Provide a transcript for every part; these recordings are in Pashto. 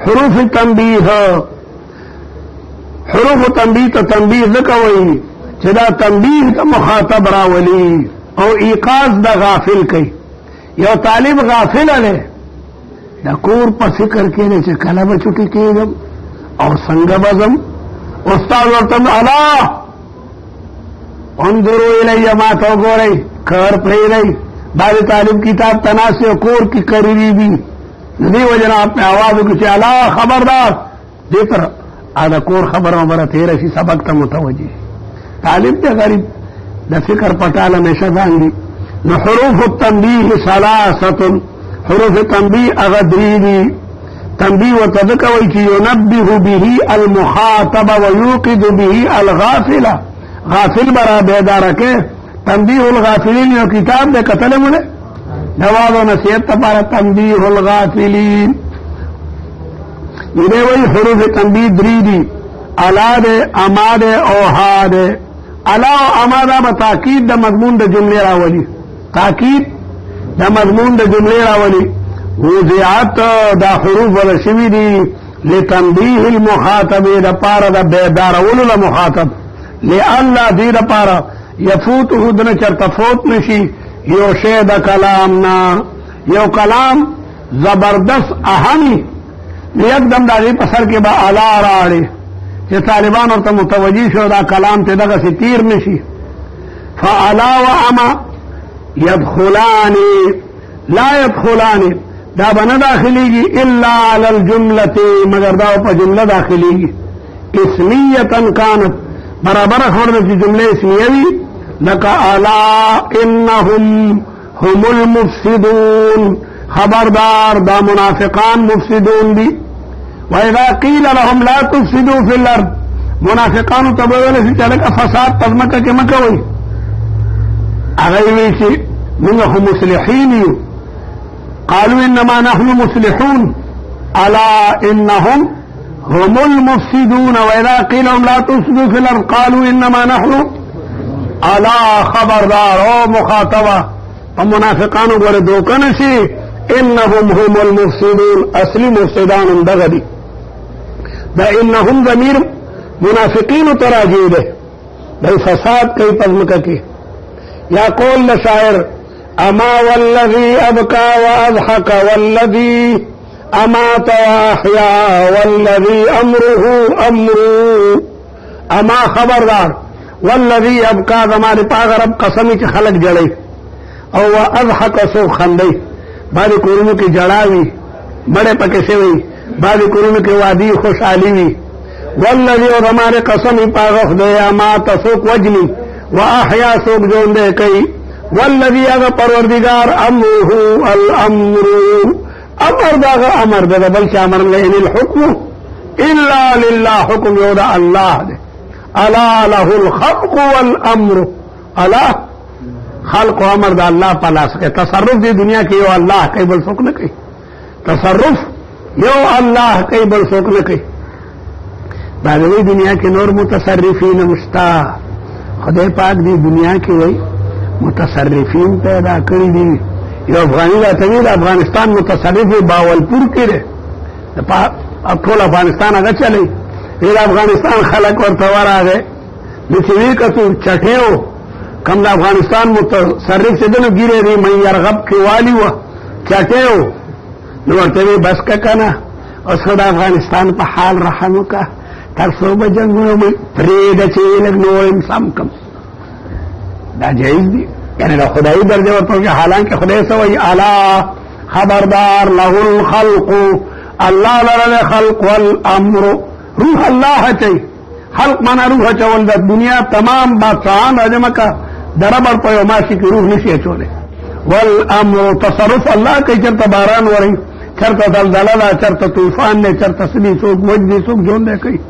حروف تنبیه حروف تنبیه ته تنبیه ځکه وایي چې دا تنبیه ته مخاطب راولي او ایقاظ د غافل کوي. یو طالب غافل دی د کور په فکر کې دی چې کله به چوټي کېږم او څنګه به ځم. استاد ورته الله انظروا الی ما ته وګورئ کار پرېږدئ. بعضې طالب کتاب تناسي او کور کې قریبي وي دې وجه نه اپنے آواز وکړي چې الله خبردار دې تر د کور خبره وبره تېره شي سبق ته متوجه. طالب ته غریب د فکر پټال همیشه ځان دي. نو حروف التنبیه ثلاثه حروف تنبیه هغه درې دي. تنبیه ورته ځکه وایي چې ينبه به المخاطب ويوقظ به الغافل. غافل برا بیداره کې تنبیه الغافلین یو کتاب دی کتلی مو دی نواز و نصیحت تپاره تنبیه الغافلین. دې وایي حروف تنبیه درې دي الا دی اما دی او ها دی. الا او اما دا به تاکید د مضمون د جملې راولي. تاکید د مضمون د جملې راولي. وضعت دا حروف ولا شوي دي لتنبیه المخاطب د پاره د بیدارولو له مخاطب لئلا دې د پاره یفوته دنه چرته فوت نشي یو شی د کلام نه. یو کلام زبردست اهمی یکدم د هغې په سر کې به الا راړي چې طالبان ورته متوجه شو دا کلام ته دغسې تیر نشي. فالا و اما يدخلان لا يدخلان دا به نه داخلېږي الا على الجملة مگر دا په جمله داخلېږي. اسمیة كانت برابر خبره چې جمله اسمیه وي لکه الا انهم هم المفسدون خبردار دا منافقان مفسدون دي. واذا قيل لهم لا تفسدوا في الارض منافقان ته به ویل شي چې لکه فساد په ځمکه کې مه کوئ. هغه وایي چې موږ خو مصلحین یو. قالوا انما نحن مصلحون الا انهم هم المفسدون واذا قيل لهم لا تفسدوا في الارض قالوا انما نحن الا خبردار او مخاطبه منافقان ګوره دوکه نشي انهم هم المفسدون اصلي مفسدان دغه دي. دا انهم ضمیر منافقین تراجع ده دا فساد کوي په ځمکه کې. یا قول لشاعر اما والذي ابكى واضحك والذي امات واحيا والذي امره امره. اما خبردار والذي ابكى زمانه پاک رب قسمی چې خلق جړی او واضحك سو خندي. بعض کورونو کې جړاوي بڑے پکې شوی بعض کورونو کې وادي خوشحالي وي. والذي زمانه قسمی پاک خدای امات سوک وجني واحيا سوک ژوندې کوي. والذي هغه پروردگار امره الامر امر داغه امر ده بل چې امر نه ان الحكم الا لله حكم یو ده الله ده. الا له الخلق والامر الا خلق و امر ده الله په لاس کې. تصرف دې دنیا کې یو الله کوي بل څوک نه کوي. تصرف یو الله کوي بل څوک نه کوي. دا دې دنیا کې نور متصرفین مشتا خدای پاک دې دنیا کې وای متصرفین پیدا کړی دي. یو افغانی راته ویل افغانستان متصرف باولپور کې دی ټول افغانستان هغه چلی ویل افغانستان خلک ورته ورغی نو چې وی کتو چټیو کم د افغانستان متصرف چې دی نو ګیرې دی من یرغب کې والي وه چټیو نو ورته وی بس که که نه اوس خو د افغانستان په حال رحم وکړه تر څو به جنګونه پرېږده چې لږ نور هم سم کړم. دا جایز دي یعنی دا خدای درجه ورته حالانکه خدای سوی الا خبردار له الخلق الله لره خلق والامر روح الله چي خلق معنا روح چول د دنیا تمام بادشاہان راجمه کا دربر په یو ماشي کې روح نشي چوله. والامر تصرف الله کوي چرته باران وري چرته زلزلہ چرته طوفان نه چرته سدي څوک وجدي څوک جون دی کوي.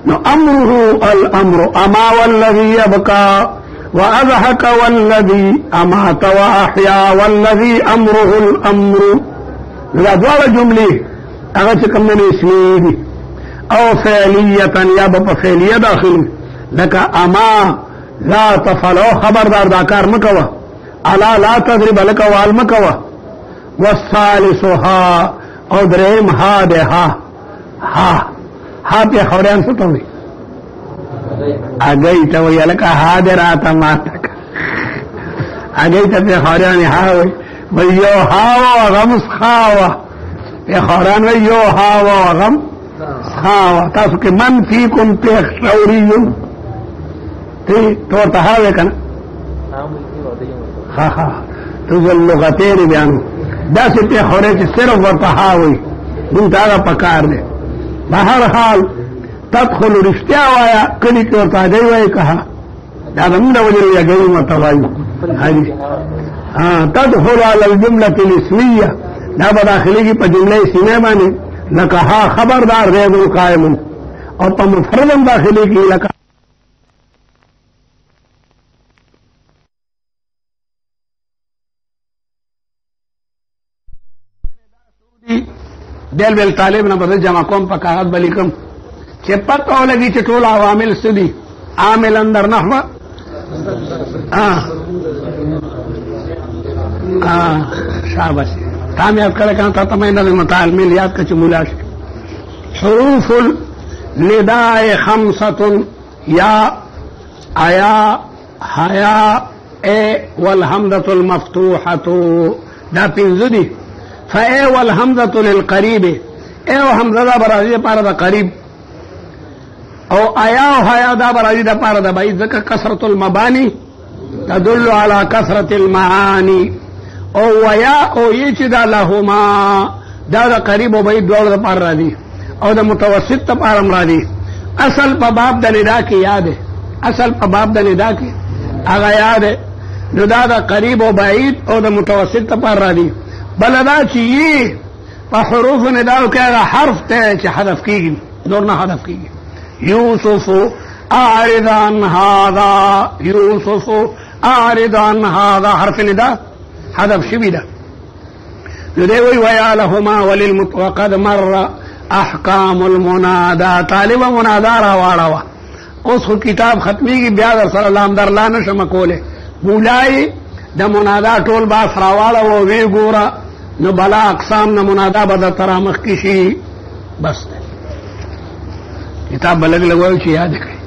نو امره الامر اما والذي يبكى واضحك والذي امات واحيا والذي امره الامر. دا دواړه جملې هغه چې کوم نه اسمي دي او فعلیه یا په فعلیه داخلي لکه اما لا تفعلوا خبردار دا کار مکوه. الا لا تضرب لك وال مکوه. والثالثها او دریم ها ده ها پہ خوریان سو تو ہوئی اگئی تا ہوئی لکا ها ده راتا ماتک اگئی تا پہ خوریان ها ہوئی وی یو ها و غم سخاوا پہ خوریان وی یو ها و غم سخاوا تاسو کہ من فیکم پیخ شوریون تی تو تحاوے کنا تو لغتین بیانو دا سے پہ خورے چی صرف ورطہا ہوئی من تاغا پکار دے بہرحال تدخل رشتیا وایا کلی کی ورطہ گئی وائی کہا دا من دا وجر یا گئی مرتبائی تدخل علی الجملة الاسمیہ دا بداخلی کی پا جملہ اسمیہ بانے لکہا خبردار غیب القائم اور پا مفردم داخلی کی لکا بیل بیل طالب نہ بدل جمع کوم پا کاغذ بلیکم چه پتہ لگی چه ټول عوامل سدی عامل اندر نحو شاباش کامیاب کرے کہاں تھا تمہیں متعلمین یاد کا چمولا حروف النداء خمسۃ یا آیا حیا اے والحمزۃ المفتوحۃ دا پنځه فاے والحمزۃ للقریب اے و حمزہ دا برازی دا پارا دا قریب او آیا و حیا دا برازی دا پارا دا بعید ذکر کثرت المبانی تدل علی کثرت المعانی او ویا او یہ چی دا لہما دا قریب و بعید دوڑ دا پار را دی او دا متوسط دا پارم را دی اصل پا باب دا ندا کی یاد ہے اصل پا باب دا ندا کی آگا یاد ہے نو دا قریب و بعید او دا متوسط دا پار را دی بلدا چیئے پا حروف نداو کہا حرف تے چی حذف کی گی دورنا حذف کی گی یوسف اعرض عن هذا یوسف اعرض عن هذا حرف ندا حذف شبی دا ندیوی ویا لہما وللمتوقد مر احکام المنادا طالب منادا را واروا اس کو کتاب ختمی کی بیادر صلی اللہ در لانش مکولے بولائی دا منادا ٹول باس راوالا و وی گورا نو بلا اقسام نہ منادا بدا ترامخ کشی بس کتاب بلگ لگوائی چی یاد ہے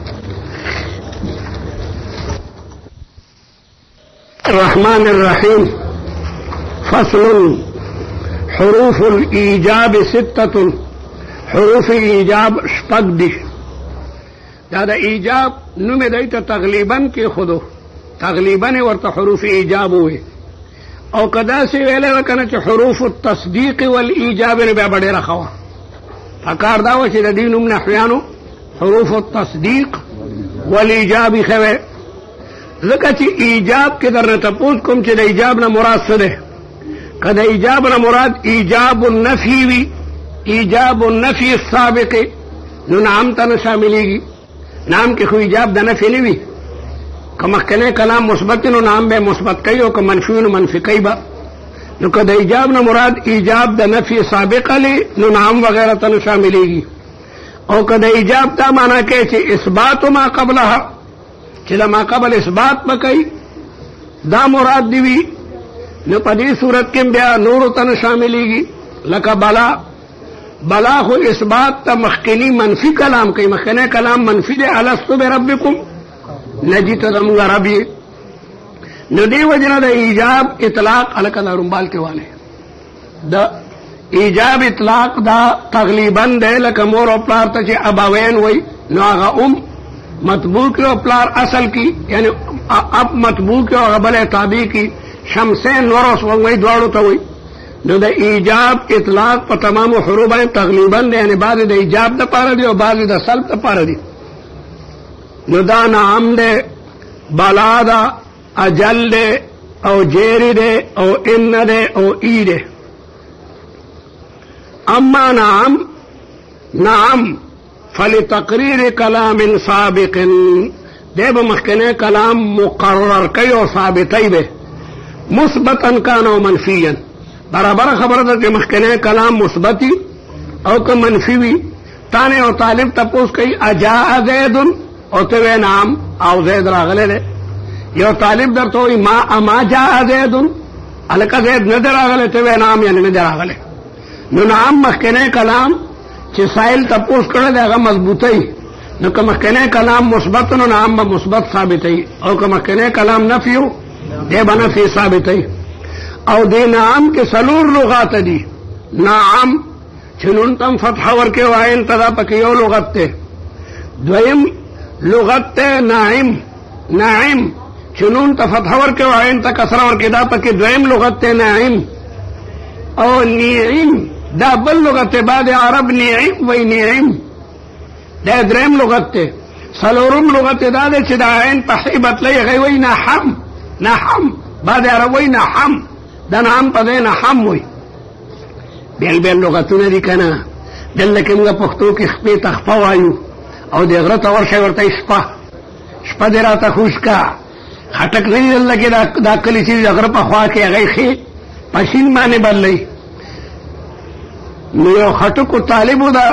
الرحمن الرحیم فصل حروف الایجاب ستۃ حروف ایجاب شپږ دي دا ایجاب نوم دیتا تغلیباً کے خودو تغلیباً ورطا حروف ایجاب ہوئے او کدا سے ویلے وکنا چھ حروف التصدیق والایجاب نے بیا بڑے رکھوا فکار داو چھ دینم نحویانو حروف التصدیق والایجاب خوے ذکا چھ ایجاب کے در تپوس کم چھ ایجاب نہ مراد سدے کدا ایجاب نہ مراد ایجاب النفی وی ایجاب النفی السابق نو نام تا شاملے گی نام کے خو ایجاب دا نفی نہیں وی کمخکنے کلام مثبت نو نام بے مثبت کئی او کہ منفی نو منفی کئی با نو کہ دا ایجاب نہ مراد ایجاب دا نفی سابق علی نو نام وغیرہ تن شاملے گی او کہ دا ایجاب تا مانا کہ چھ اثبات ما قبلها چھ ما قبل اثبات بکئی دا مراد دیوی نو پدی صورت کم بیا نور تن شاملے گی لکا بلا خو اثبات تا مخکنی منفی کلام کئی مخکنے کلام منفی دے الستو بربکم نجیت دمگا ربی نو دی وجنہ دا ایجاب اطلاق علکہ دا رنبال کے والے دا ایجاب اطلاق دا تغلیباً دے لکہ مور و پلار تا چے اباوین وی نو آغا مطبوع کی و پلار اصل کی یعنی اب مطبوع کی و غبل تابی کی شمسین ورس وی دوارو تا وی نو دا ایجاب اطلاق پا تمام حروبیں تغلیباً دے یعنی بعض دا ایجاب دا پارا دی و بعض دا سلب دا پارا دی نو دا نام دے بلا دا اجل دے او جیری دے او ان دے او ای دے اما نام فلتقریر کلام سابق دے بمخکنے کلام مقرر کئی او ثابتی بے مثبتاً کانو منفیاً برابر خبر دا کہ مخکنے کلام مثبتی او کہ منفی تانے او طالب تپوس کئی اجاء زیدن او توے نام او زید راغلے لے یو طالب در توی ما جاء زیدن علکہ زید ندر راغلے توے نام یعنی ندر راغلے نو نعم مخکنه کلام چې سائل تپوس کړه دی هغه مضبوطی، نو که مخکنه کلام مثبت نو نعم به مثبت ثابتوي، او که مخکنه کلام نفیو دی به نفی ثابتوي. او دی نعم کې څلور لغات دي. نعم چې نون تم فتح ورکې وایل ته دا پکې یو لغت دی. دویم لغت ته ناعم، ناعم چې نون ته فتح ورکې وایل ته کسره ورکې دا پکې دویم لغت ته ناعم. او نعم دا بل لغت ته بعد عرب نعم وی نعم دا دریم لغت ته. څلورم لغت دا دی چې دا عین په حی بتلی هغې وی نحم، نحم بعد عرب وی نحم، دا نعم په دی نحم وی. بیل بیل لغتونه دي که نه. دلته کې موږ پښتو کې خپې ته خپه وایو، او د غره ته ورشئ ورته شپه، شپه دې راته خوش کا. خټک نه دي دلته کې دا کلي چې د غره په خوا کې هغې ښې په شین باندې بدلوي. نو یو خټکو طالبو دا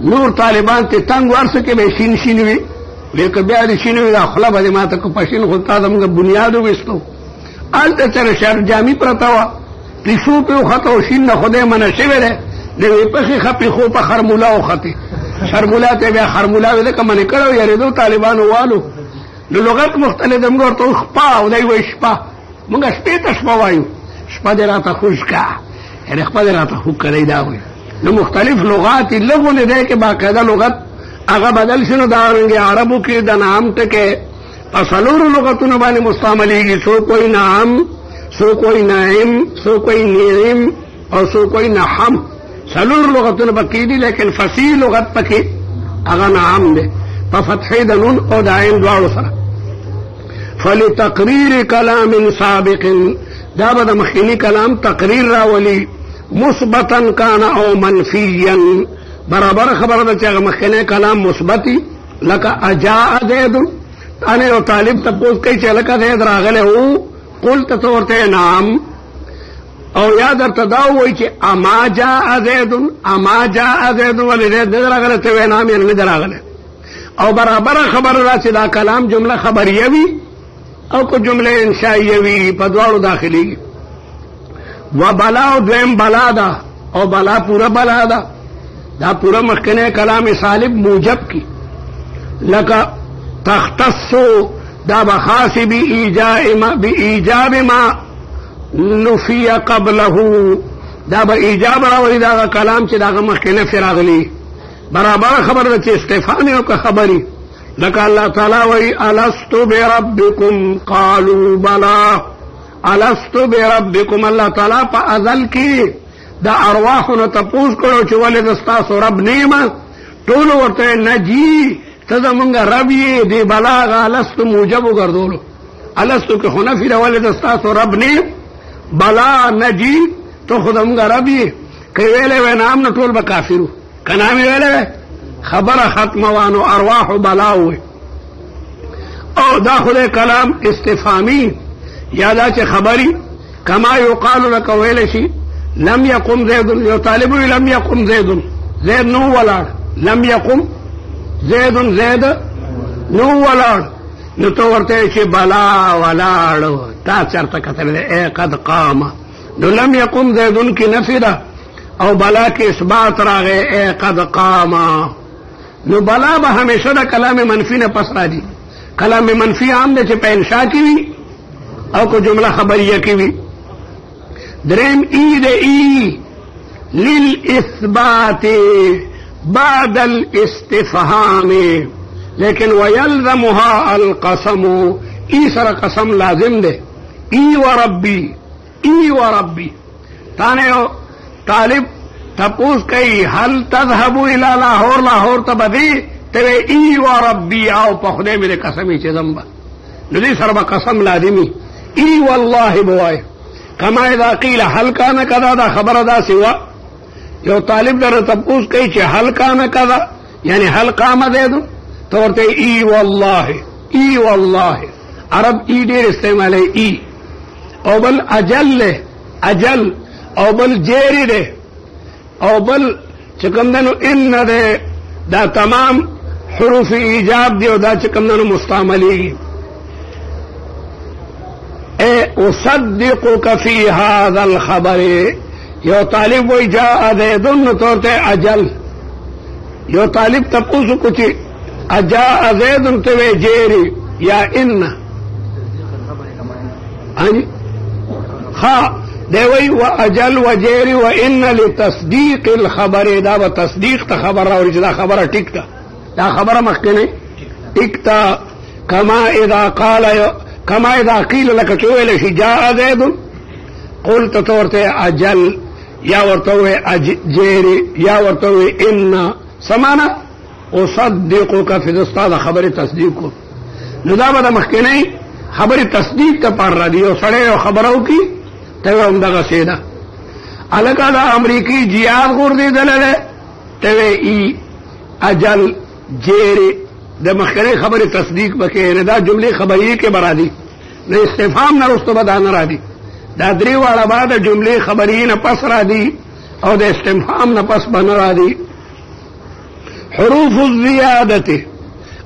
نور طالبان ته تنګ ورسه کې به شین شین وي، وی که بیا دې شین وي دا خوله به دې ماته کو په شین خو تا زموږ بنیاد وویستو. هلته چېرې شرجامي پرته وه، پیشو پې وخته او شین نه خدای منع شوی دی، د یوې پښې ښه پیښو په خرموله وختې. شرموله ته بیا خرموله وي ځکه منع کړی و یارېدو طالبانو والو. نو لغت مختلف دی، موږ ورته خپه او دی وایي شپه، موږ شپې ته شپه وایو. شپه دې راته خوش کا، یعنې خپه دې راته خوږ کړی دا وایي. نو مختلف لغات دي، لغونه دی کې باقاعده لغت هغه بدل شي. نو دا رنګې عربو کې د نعم ټکی په څلورو لغتونو باندې مستعملېږي. څوک وایي نعم، څوک وایي ناعم، څوک وایي نعم، او څوک وایي نحم. څلور لغتونه پکې دي، لیکن فصیح لغت پکې هغه نعم دی په فتحې د نون او د عین دواړو سره. فلتقریر کلام سابق، دا به د مخکیني کلام تقریر راولي، مثبتا کان او منفیا. برابر خبره ده چې هغه مخکینی کلام مثبتي، لکه اجاء زید، انا یو طالب تپوس کوي چې لکه زید راغلی و، قلت ته ورته نعم. او یا درته دا ووایي چې اما جاء زید، اما جاء زید ولې زید نه دی راغلی، ته وایې نعم یعنې نه دی راغلی. او برابر خبره ده چې دا کلام جمله خبریه وي او که جمله انشائیه وي، په دواړو داخلېږي. و بلا او دویم بلا ده، او بلا پورا بلا ده، دا پورا مخکنی کلام سالب موجب کی. لکه تختصو دا بخاص بإیجاب ما نفی قبله، دا با ایجاب راولی دا کلام چې دا مخکنی فراغلی. برابر خبر ده چې استفهام او که خبری. لکه الله تعالی وی الست بربکم قالوا بلا، الست بربکم. الله تعالی په ازل کې د ارواحونو تپوس کړو چې ولې د ستاسو رب نیمه، ټولو ورته نجی ته زمونږ رب یې. دی بلا هغه الستو موجب وګرځولو، الستو کې خو نفي ده، ولې د ستاسو رب نیم، بلا نجی ته خو زمونږ رب یې. که ویلی وی نام نه ټول به کافرو، که نامې ویلی وی خبره ختمه وانو ارواحو بلا وی. او دا خدای کلام استفهامی یا دا چې خبری، کما یقال لک ویلی شي لم یقم زید، یو طالب وی لم یقم زید، زید نو ولاړ، لم یقم زید، زید نو ولاړ. نو ته ورته چې بلا ولاړ، تا چرته کتل ای قد قام. نو لم یقم زید کی نفی ده، او بلا کې اثبات راغی ای قد قام. نو بلا به همیشه د کلام منفی نه پس راځي. کلام منفی عام دی چې په انشاء کې وي او کو جمله خبریه کې وي. دریم ای د ای للاثبات بعد الاستفهام، لیکن ويلزمها القسم، ای سره قسم لازم دی. ای و ربی، ای و ربی. تانه طالب تپوس کوي هل تذهب الى لاهور، لاهور ته بدی ته ای و ربی، او په خدای مې قسم چې زمبا. نو دې سره به قسم لازمي. ای والله بوای. کما اذا قیل هل کان کذا، دا خبره دا سوا یو طالب در تپوس کوي چې هل کان کذا یعنی هل قام زید، ته ورته ای والله، ای والله. عرب ای ډېر استعمالوي، ای. او بل اجل، اجل. او بل جیری ده، او بل چې کوم دنو ان ده، دا تمام حروف ایجاب دی او دا چې کوم دنو مستعملېږي. اصدقك في هذا الخبر، یو طالب وی جاء زیدن نو تورتے اجل. یو طالب تپوسو کچھ اجاء زیدن تو جیری یا ان ہاں دے وی و اجل و جیری و ان لتصدیق الخبر دا و تصدیق تا خبر راوری دا خبر ٹک تا دا خبر مخی نہیں ٹک تا کما اذا قیل لکا چوئے لشی جاء زیدن قلت تورتے اجل یا ورطوئے جیری یا ورطوئے ان سمانا اصدقک فی دستاد خبر تصدیق کو ندابہ دا مخی نہیں خبر تصدیق تا پر را دی او سڑے او خبرو کی تیوے امدغا سیدہ علکہ دا امریکی جیاد غور دی دللے تیوے ای اجل جیری دا مخی خبر تصدیق بکے دا جملے خبری کے برا دی نا استفام نا رستو بدا نرا دی دا دری والا با دا جملے خبری نا پس را دی او دا استفام نا پس بنرا دی. حروف الزیادت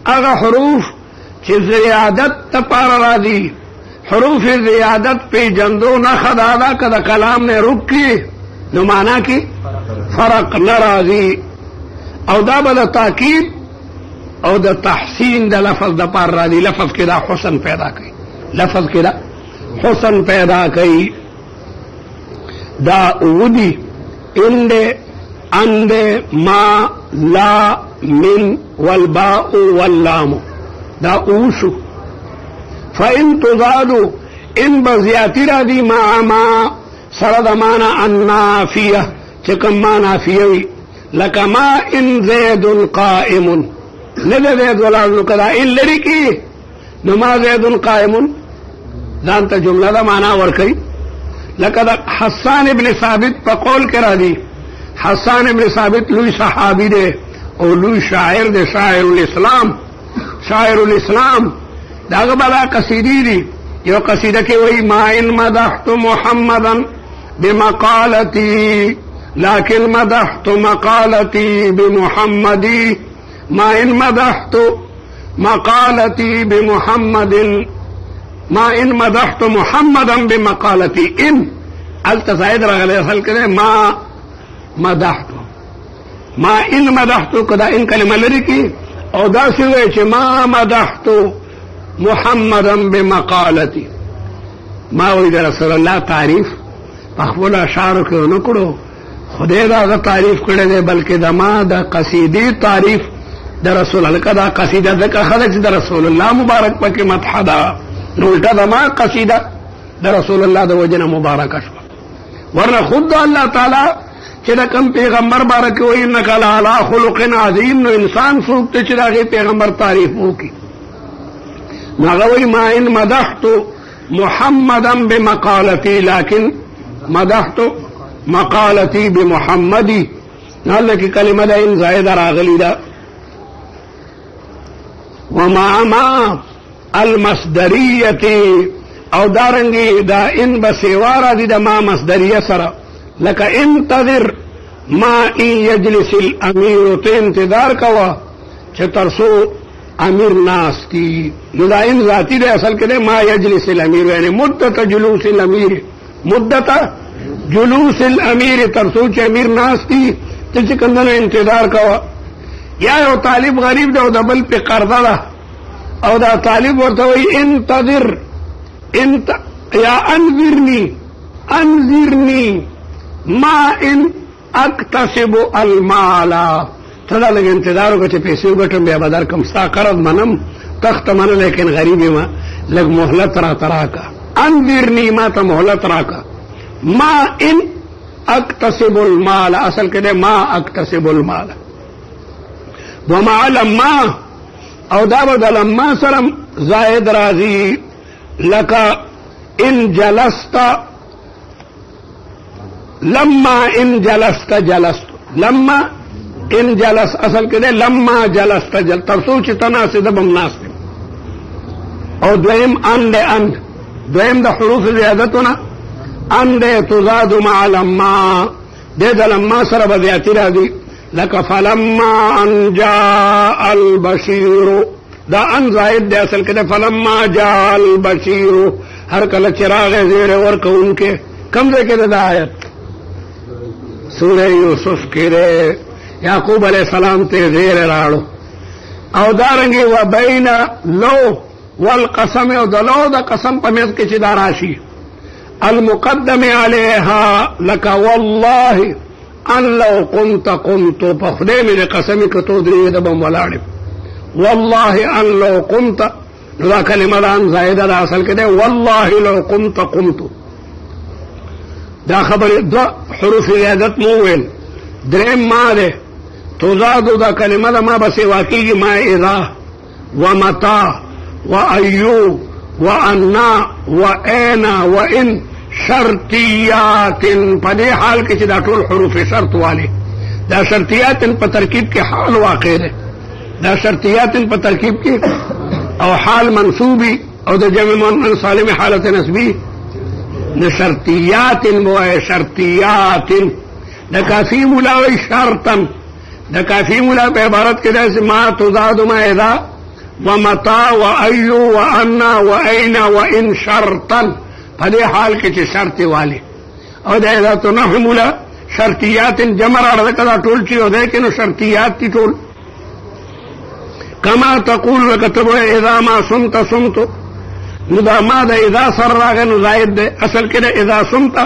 اگا حروف چی زیادت تپار را دی حروف زیادت پی جندو نخد آدھا کدا کلام نے رک کی نو مانا کی فرق نرا دی او دا با دا تاکید او دا تحسین دا لفظ دا پار را دی لفظ کی دا حسن پیدا کی لفظ کی دا حسن پیدا کی دا ودی اندے اندے ما لا من والباء واللام دا اوشو فإن تزادو ان بزیاتی را دی ما سرد مانا النافیہ چکم ما نافیوی لکا ما ان زید قائم ندے زید ولازنو کدا ان لری کی نما زید قائم دانتا جملہ دا مانا ورکی لکا دا حسان ابن ثابت پا قول کرا دی حسان ابن ثابت لوی صحابی دے او لوی شاعر دے شاعر الاسلام داغ بلا قصیدی دی یو قصیدہ کی وہی ما ان مدحت محمدا بمقالتی لیکن مدحت مقالتی بمحمدی ما ان مدحت مقالتی بمحمد ما ان مدحت محمدا بمقالتی ان التزاید رغلی اصل کرے ما مدحتو ما ان مدحتو کدا ان کلمہ لری کی او دا سوئے چھ ما مدحتو محمدا بمقالتی ما وید رسول اللہ تعریف پخبول اشارو کے نکڑو خدای دا تعریف کرے دے بلکہ دا ما دا قصیدی تعریف دا رسول اللہ دا قصیدہ دا خلق دا رسول اللہ مبارک پاکی مدح دا نولتا دا ما قصیدہ دا رسول اللہ دا وجن مبارک اشوا ورنہ خود دا اللہ تعالی چدا کم پیغمبر بارک و انکا لعلا خلق عظیم نو انسان سوکتے چدا غی پیغمبر تعریف ہو کی ناغوی ما ان مدحت محمدا بمقالتی لیکن مدحت مقالتی بمحمدی ناللہ کی کلمہ دا ان زائدہ راغلی دا وما المصدریتی او دارنگی دا ان بسیوارا دی دا ما مصدریہ سرا لکا انتظر ما ان یجلس الامیر تے انتظار کوا چھ ترسو امیر ناس کی ندا ان ذاتی دے اصل کے دے ما یجلس الامیر یعنی مدت جلوس الامیر مدت جلوس الامیر ترسو چھ امیر ناس کی چھ کندن انتظار کوا یا او طالب غریب دا او دا بل پہ قرضہ دا او دا طالب ورتوئی انتظر یا انذرنی ما ان اکتسب المالا تدا لگ انتظاروں کا چھ پیسے گٹم بیا بدر کم ستا قرض منم تخت من لیکن غریبی ما لگ محلت را ترا کا انذرنی ما تا محلت را کا ما ان اکتسب المالا اصل کے دے ما اکتسب المالا وما لما او دابد لما سرم زائد رازی لکا ان جلست لما ان جلست جلست لما ان جلس اصل کے دے لما جلست جل ترسو چی تناسد بمناسب او دویم ان دے ان دویم دا حروف زیادتنا ان دے تزاد مع لما دے دا لما سر بدیاتی را دی لکا فلما ان جاء البشیر دا ان زائد دے اصل کے دے فلما جاء البشیر ہر کل چراغ زیر ورک ان کے کم دے کے دے دا آیت سورہ یوسف کی رے یعقوب علیہ السلام تے زیر راڑو او دارنگی و بین لو والقسم او دلو دا قسم پمیز کے چی داراشی المقدم علیہا لکا واللہ ان لو قمت قمتو پخدے میرے قسمی کتو دریوی دبم والارم واللہ ان لو قمت دا کلمہ دان زائدہ دا اصل کدے واللہ لو قمت قمتو دا خبر دو حروف زیادت موویل درم ما دے تزادو دا کلمہ دا ما بسی واقعی ما اذا ومتا وایو وانا وانا وان شرطیات پدے حال کے چی دا طول حروف شرط والے دا شرطیات پا ترکیب کے حال واقع دے دا شرطیات پا ترکیب کے او حال منصوبی او دا جمع مؤنث سالم حالت نسبی دا شرطیات بوائے شرطیات دا کافی ملاوی شرطا دا کافی ملا پہ عبارت کے جیسے ما تزاد ما اذا ومتا وایو وانا واین وان شرطا پدے حال کے چی شرط والے او دا اذا تو نحو ملا شرطیات جمع رہا دا ٹول چی ہو دے کنو شرطیات تی ٹول کما تقول لکتب اذا ما سمت سمتو ندا ما دا اذا سر راگا نو زائد دے اصل کے دا اذا سمتا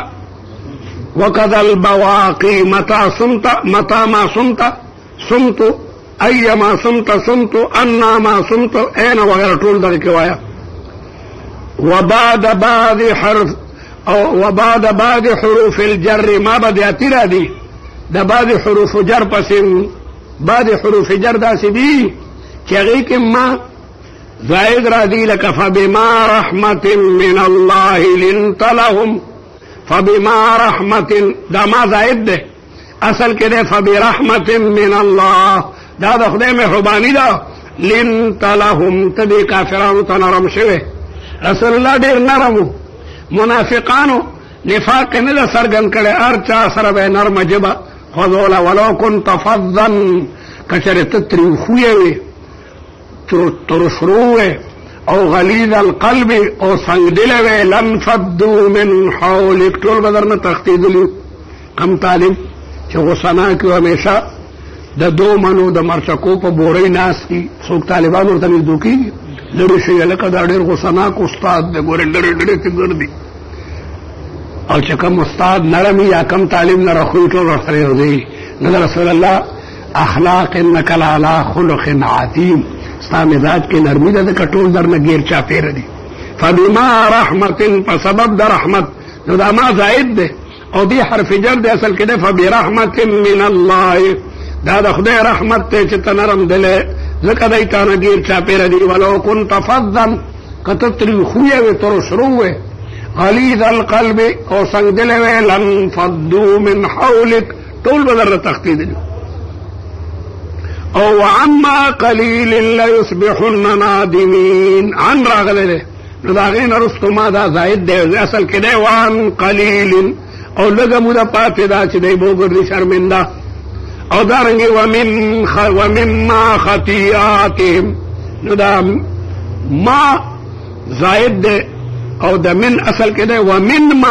وقد البواقی متا سمتا متا ما سمتا سمتو ای ما سمتا سمتو انا ما سمتو این وغیرہ ٹول در کوایا وبعد بعض حرف او وبعد بعض حروف الجر ما بدیاتی را دی دا بعض حروف جر پسیم بعض حروف جر دا سی دی چگئی کہ ما زائد را دی لکا فبما رحمت من اللہ لنت لهم فبما رحمت دا ما زائد دے اصل کے دے فبرحمت من اللہ دا دا خدای محربانی دا لنت لهم تبی کافرانو تا نرم شوے رسول اللہ دیر نرمو منافقانو نفاق ندا سرگن کڑے ارچا سر بے نرم جبا خذولا ولو کنت فضن کچر تتری خوئے ترشروے او غلیظ القلب او سنگ دلوے لن فدو من حولک ٹول بدرنا تختید لیو کم طالب چه غصنا کیو ہمیشہ دا دو منو دا مرچکو پا بوری ناس کی سوک طالبان ورطا نزدو کی لڑی شیئے لکا دا دیر غصناک استاد دے گورے لڑی تگر دی او چه کم استاد نرمی یا کم طالب نرخوی ٹول رسلی رضی نظر رسول اللہ اخلاق انکا لالا خلق عظیم ستا مزاج کی نرمی دا کٹول در نگیر چا پیر دی فبما رحمت پا سبب دا رحمت نو دا ما زائد دے او دی حرف جر دے اصل کے دے فبرحمت من اللہ دا دا خدای رحمت تے چتا نرم دلے ذکر دیتا نگیر چا پیر دی ولو کنت فضن کتتری خوئے وے ترش روے غلیظ القلب او سنگ دلے وے لن فدو من حولک طول بدر تختی دلی او عما قلیل لیصبحن نادمین عن راغلے دے نداغین رستو ما دا زائد دے اصل کے دے وان قلیل او لگا مدہ پاتے دا چی دے بوگر دی شرمندہ او دارنگی ومما خطیاتهم ندا ما زائد دے او دا من اصل کے دے ومن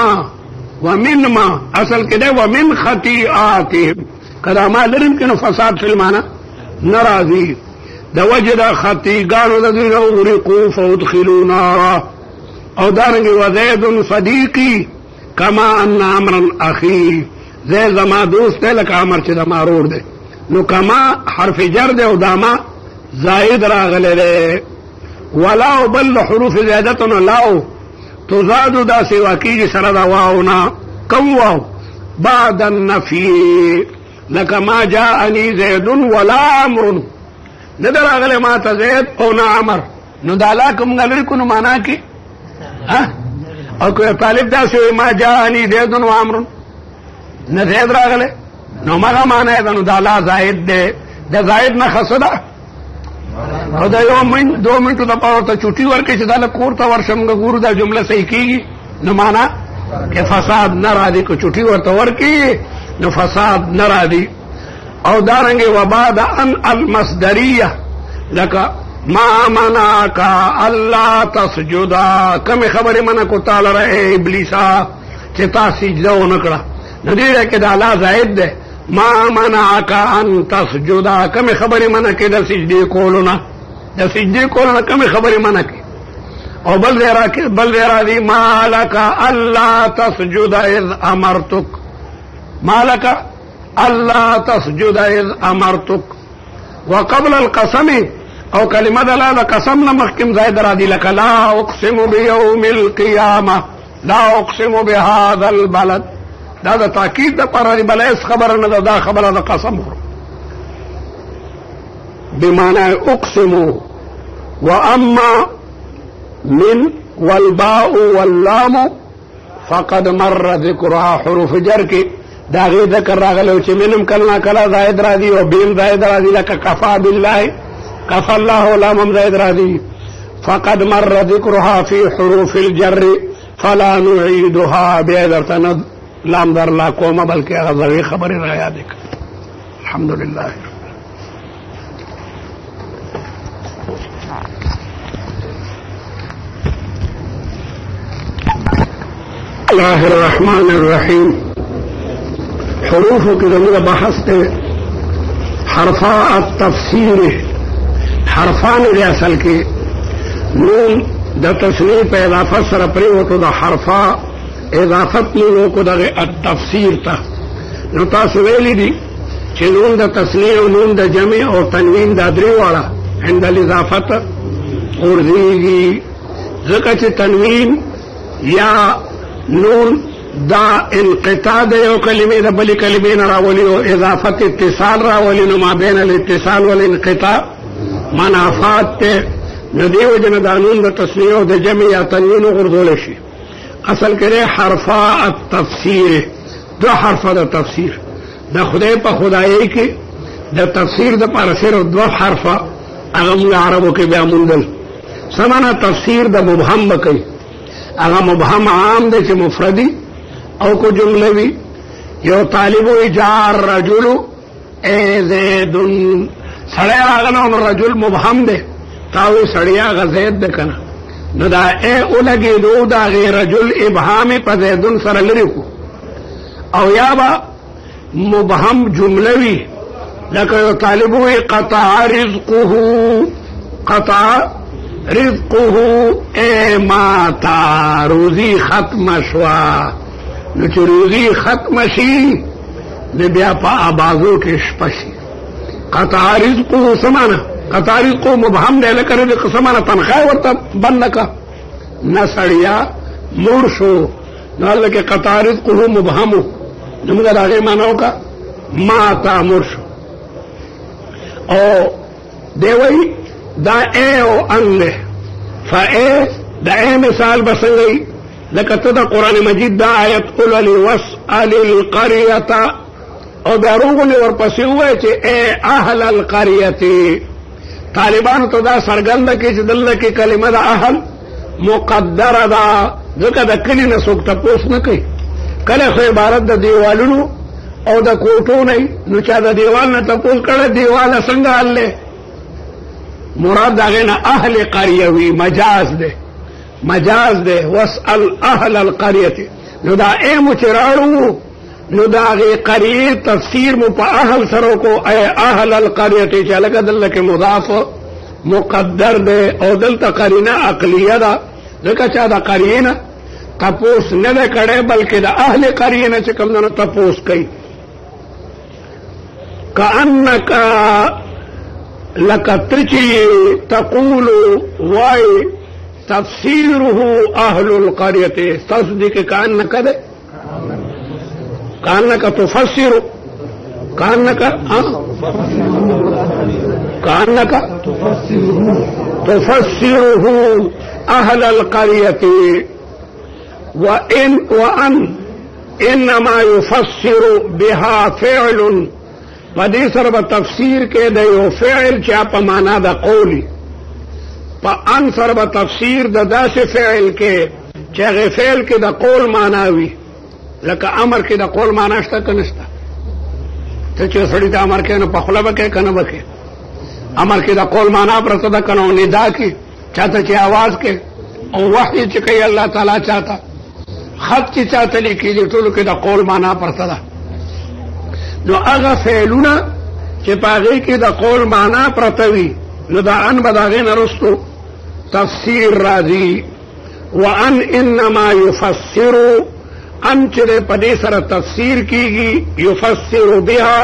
ما اصل کے دے ومن خطیاتهم کدا ما لرم کنو فساد فی المانا نرازی دا وجد خطیگانو دا دن اغرقو فادخلو نارا او دارنگی وزید صدیقی کما ان امرا اخی زید زما دوست دے لکا عمر چی دا مارور دے نو کما حرف جر دے او داما زائد راغلے دے ولاو بل حروف زیادتنا لاو تزادو دا سوا کی سر دا واونا کم واو بعد النفی لکا ما جاءنی زید ولا عمر ندر اغلی ما تا زید او نا عمر نو دالا کم گلر کنو مانا کی او کوئی طالب دا سوی ما جاءنی زید و عمر نہ زید راغلے نو مغا مانا ہے نو دالا زائد دے دا زائد نہ خصدا او دا دو منٹو دا پاور تا چوٹی ورکی چی دالا کورتا ورشم گا گورو دا جملہ صحیح کی گی نو مانا کہ فساد نہ را دی کو چوٹی ورتا ورکی نو فساد نہ را دی او دارنگے وبعد ان المصدریہ لکا ما مناکا اللہ تسجدا کمی خبری منا کو تالا رہے ابلیسا چتا سجدہ نکڑا نو دې کې دا لا زائد ده. ما منعک ان تسجد، کوم خبره منع کې د سجدې کولونه، د سجدې کولونه کوم خبره منع کې. او بل ذرا دی ما لک الا تسجد اذ امرتک، ما لک الا تسجد اذ امرتک. وقبل القسم او کلمه د قسم نه مخکم زائد را دي، لك لا اقسم بيوم القيامه، لا اقسم بهذا البلد. دا د تاکید د پر دی، بل اس خبر نه دا خبره د قسم بمعنى اقسم. واما من والباء واللام فقد مر ذکرها حروف جر کې دا غي ذکر راغلو چې منم کلمه کلا زائد را دي او بیم زائد را دي، لکه کفا بالله، کفا الله لام زائد را دي. فقد مر ذکرها في حروف الجر فلا نعيدها بيدرتنا لام در لا کومه بلکې هغه خبره را یاد کړه. الحمدلله. الله الرحمن الرحیم. حروفوں کی زمینہ بحث ہے. حرفا التفسیر، حرفان دے اصل کے نون دا تسنیہ پہ اضافت سر پری ہو تو دا حرفا اضافت نونوں کو دا التفسیر تا نو تاسو ویلی دی چې نون دا تسنیہ و نون دا جمع اور تنوین دا دری والا عند الاضافت اردیگی. ذکر چھ تنوین یا نون دا انقطاع دے او کلمه دا بلی کلمه راولی او اضافت اتصال راولی نو ما بین الاتصال والانقطاع منافات تے ندیو جن دا نون دا تصنیع او دا جمع یا تنوین غردول شی. اصل کرے حرفا التفسیر، دو حرفا دا تفسیر دا خدای پا خدایی کی دا تفسیر دا پارسیر دو حرفا اغم عربو کے بیا مندل سمانا تفسیر دا مبہم بکی. اغا مبہم عام دے چھ مفردی او کو جملوی. یو طالبو جار رجلو اے زیدن، سڑیا آغنون رجل مبہم دے تاوی سڑیا آغا زید دے کنا نو دا اے اولگی دو دا غی رجل ابہامی پا زیدن سر لرکو. او یا با مبہم جملوی لکہ یو طالبو قطع رزقہو، قطع رزقه اے ماتا، روزی ختم شوا. نو چې روزی ختم شي نو بیا په آبازو کې شپشي. قطع رزقه سمانا، قطع رزقه مبهم دی، لکه رزق سمانا تنخواه ورته بند لکه نه سړیا مړ شو نو هلته کې قطع رزقه مبهمو نو موږ د هغې معنا وکړه ماتا مړ شو. او دی وایي دا اے او ان لے فاے دا اے مثال بسنگئی لکتا دا قرآن مجید دا آیت قل واسأل القریتا او دا روغلی ورپسی ہوئے چے اے اہل القریتی. طالبان تو دا سرگند کی چے دل کی کلمہ دا اہل مقدر دا ذکر دا کلی نسوک تپوس نکی کلی خو عبارت دا دیوالونو او دا کوٹو نئی نو چا دا دیوال نا تپوس کرے دیوال سنگا حل لے مراد داغینا اہل قریوی مجاز دے واسأل اہل القریتی. نو دا اے مچراڑو نو دا غی قریه تفسیر مو پا اہل سرو کو اے اہل القریتی چالکا دل کے مضاف مقدر دے او دل تا قرینہ عقلیہ دا دکا چا دا قرینہ تپوس ندے کڑے بلکہ دا اہل قرینہ چکم دنو تپوس کئی. کأنکا لکترچی تقول وائی تفسیره اہل القریت تصدیق کأنکا دے کأنکا تفسر کأنکا تفسره اہل القریت وان انما يفسر بها فعل پدی سر با تفسیر کے دیو فعل چا پا مانا دا قولی پا ان سر با تفسیر دا دا سے فعل کے چاگے فعل کے دا قول ماناوی لکا امر کے دا قول ماناشتا کنشتا تو چو سڑی تا امر کے نا پخلا بکے کنا بکے امر کے دا قول مانا پرتا دا کنا ندا کی چاہتا چی آواز کے او وحی چکے اللہ تعالی چاہتا خط چې چاته لیکي دي ټولو کې د قول معنا پرته ده. نو هغه فعلونه چې په هغې کې د قول معنا پرته وي نو دا ان به د هغې نه رستو تفسیر راځي. وان انما یفسرو ان چې دی په دې سره تفسیر کېږي، یفسر بها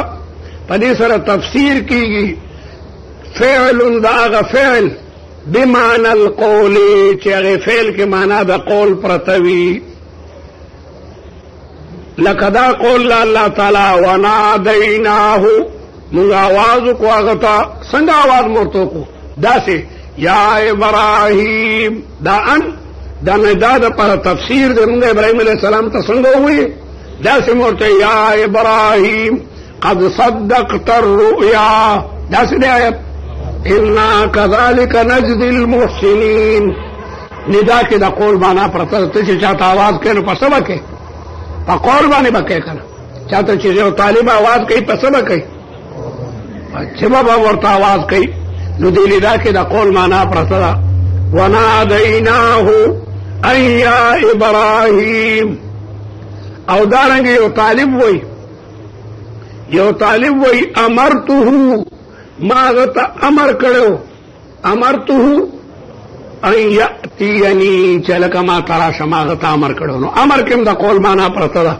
په دې سره تفسیر کېږي فعل د هغه فعل بمعنى القول چې هغې فعل کې معنا د قول پرته وي. لکه دا قول الله تعالی ونادیناه موږ آواز وکړو هغه ته. څنګه آواز مو ورته وکړو؟ داسې یا ابراهیم. دا ان دا ندا دپاره تفسیر دی. موږ ابراهیم علیه السلام ته څنګه ووایو؟ داسې مو ورته یا ابراهیم قد صدقت الرؤیا. داسې دی آیت انا كذلك نجزي المحسنين. ندا کې د قول معنا پرته. ته چې چاته آواز کوي نو په څه به کوې؟ په قول باندې به کوې که نه؟ چاته چې یو طالب آواز کوي په څه به کوي؟ چې به ورته آواز کوي. نو دې ندا کې د قول معنا پرته ده. ونادیناه ان یا ابراهیم. او دارنګه یو طالب وای امرته ما غته امر کړو، امرته ان یاتینی چې لکه ما تراشه ما غته امر کړو. نو امر کوم د قول معنا پرته ده.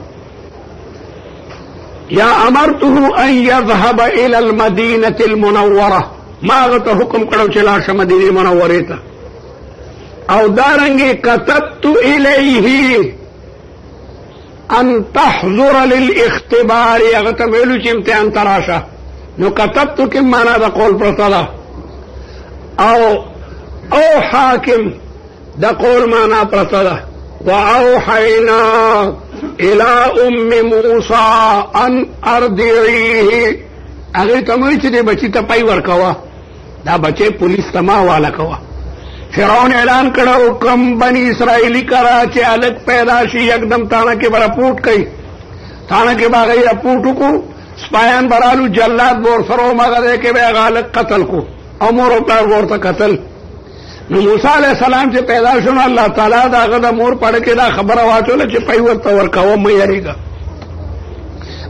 یا امرته ان یذهب الى المدینه المنوره ما غته حکم کړو چې لاړ شه مدینه منورې ته. او دارنګه كتبت الیه ان تحضر للاختبار. هغه ته ویلو چې امتحان تراشه. نو كتبت کې معنا د قول پرته ده. او حاکم د قول معنا پرته ده. واوحینا الى ام موسی ان ارضعیه. هغې ته وایي چې دې بچي ته پی ورکوه، دا بچی پولیس ته ما حواله کوه. فرعون اعلان کړو کم بنی اسرائیلی کرا چې هلک پیدا شي یکدم تانه کې به رپورټ کوي. تانه کې به هغې رپورټ وکړو، سپایان برالو جلاد به ورسره ومغه دی کې به هغه هلک قتل کو او مور او پلار به ورته قتل. نو موسی علیه السلام چې پیدا شو نو الله تعالی د هغه د مور پړه کې دا خبره واچوله چې پی ورته ورکوه مه یېرېږه.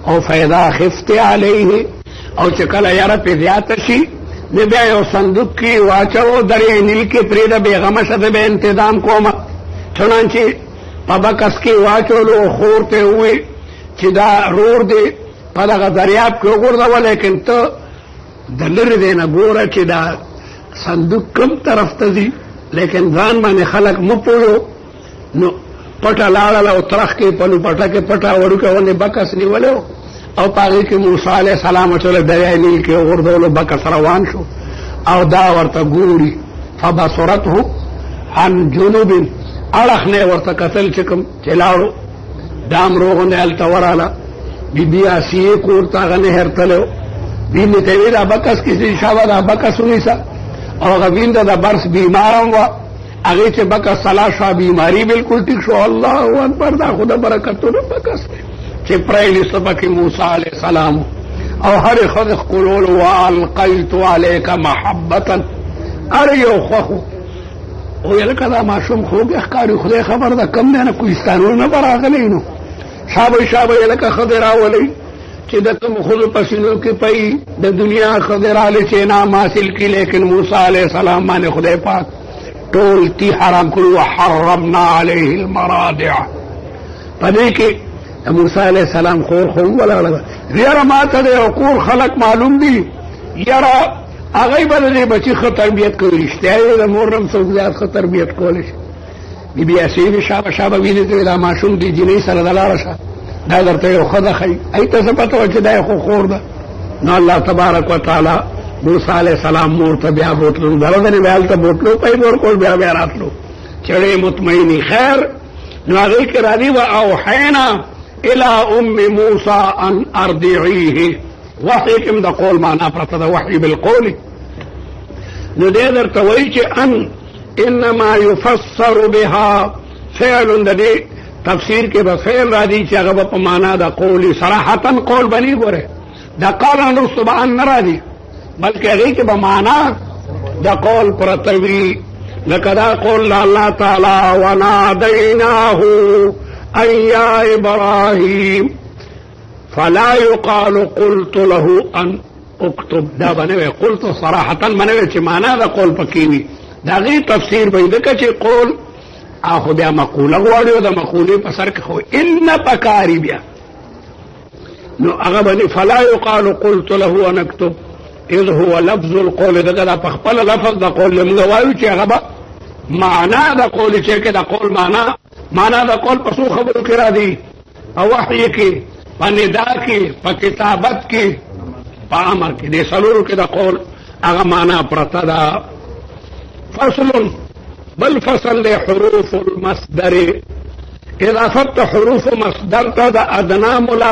او فاذا خفت علیه او چې کله یاره پې زیاته شي نو بیا یو صندوق کې واچو درې نیل کې پرېږده بېغمه شه زه به انتظام کومه. چنانچې په بکس کې واچولو خور ته ووایي چې دا رور دی په دغه دریاب کې وغورځوه لیکن ته د لرې دی نه ګوره چې دا صندوق کم طرف ته ځي لیکن ځان باندې خلک مه پوهو. نو پټه لاړله او ترخ کې په لوپټه کې پټه وړوکه غوندې بکس نیولی او په هغې کې موسی علیه السلام اچولی دریای نیل کې وغورځولو. بکس روان شو او دا ورته ګوري. فبصرته عن جنوب اړخ نه ورته کتل چې کوم چې لاړو دامرو غوندې هلته وراله. بیبي اسیې کور ته هغه نهر تلو. وینې ته ویې دا بکس کسی شابه دا بکس ونیسه. او هغه وینده د برس بیمار هم وه. هغې چې بکس سلا شوه بیماري بالکل ټیک شو. الله اکبر دا خو د برکتونو بکس دی چې پرېږدي څه پکې موسی علیه السلام او هرې ښځې ښکلولو والقیت علیک محبتا. هر یو خوښ و. ویې لکه دا ماشوم خوږ ښکاري خدای خبر ده کم دی نه کوهستانونو نه به راغلی نو شابه شابه یې لکه ښځې راولئ چې د کوم ښځو په سینو کې پی د دنیا ښځې رالې چې انعام حاصل کړي. لیکن موسی علیه السلام باندې خدای پاک ټول تی حرام کړو. وحرمنا علیه المراضع. په دې کې د موسی علیه السلام خور خو ولاړه ده. یاره ما ته د یو کور خلک معلوم دي یاره هغوی به د دې بچي ښه تربیت کوي. رښتیا یې د مور هم څوک زیات ښه تربیت کولی شي. بیبي اسیې شابه شابه وینې ته دا ماشوم دی جینۍ سره د لاړه شه دا درته یو ښځه ښایي. ای ته څه پته وه چې دا یې خو خور ده. نو الله تبارک وتعالی موسی علیه السلام مور ته بیا بوتلو دغه ځنې به هلته بوتلو پی به ورکول بیا بیا راتلو چړې مطمئنې خیر. نو هغې کې راځي واوحینا الى ام موسی ان ارضعیه. وحی کې هم د قول معنا پرته ده. وحی بالقول. نو دې درته وایي چې ان انما يفسر بها فعل. د دې تفسیر کې به فعل راځي چې هغه به په معنا د قول صراحتا قول بني ګوره دا قال وروسته به ان نه راځي بلکې هغې کې به معنا د قول پرته وي. لکه دا قول الله تعالی ونادیناه أي يا إبراهيم فلا يقال قلت له أن اكتب. دا بنوي قلت صراحة منوي چې معنا دا قول پکېوي دا غي تفسیر به دغه چې قول اخو بیا مقوله غواړي دا مقوله په سر کې خو ان پکاري بیا نو هغه باندې فلا يقال قلت له أن اكتب اذ هو لفظ القول. دا په خپل لفظ دا قول موږ وایو چې هغه معنا دا قول چې کې دا قول معنا دا قول په څو خبرو کې را دي او وحي کې په ندا کې په کتابت کې په امر کې د سلورو کې دا قول هغه معنا پرته ده. فصل بل فصل لحروف المصدر اضافت حروف مصدر ته د ادنا ملا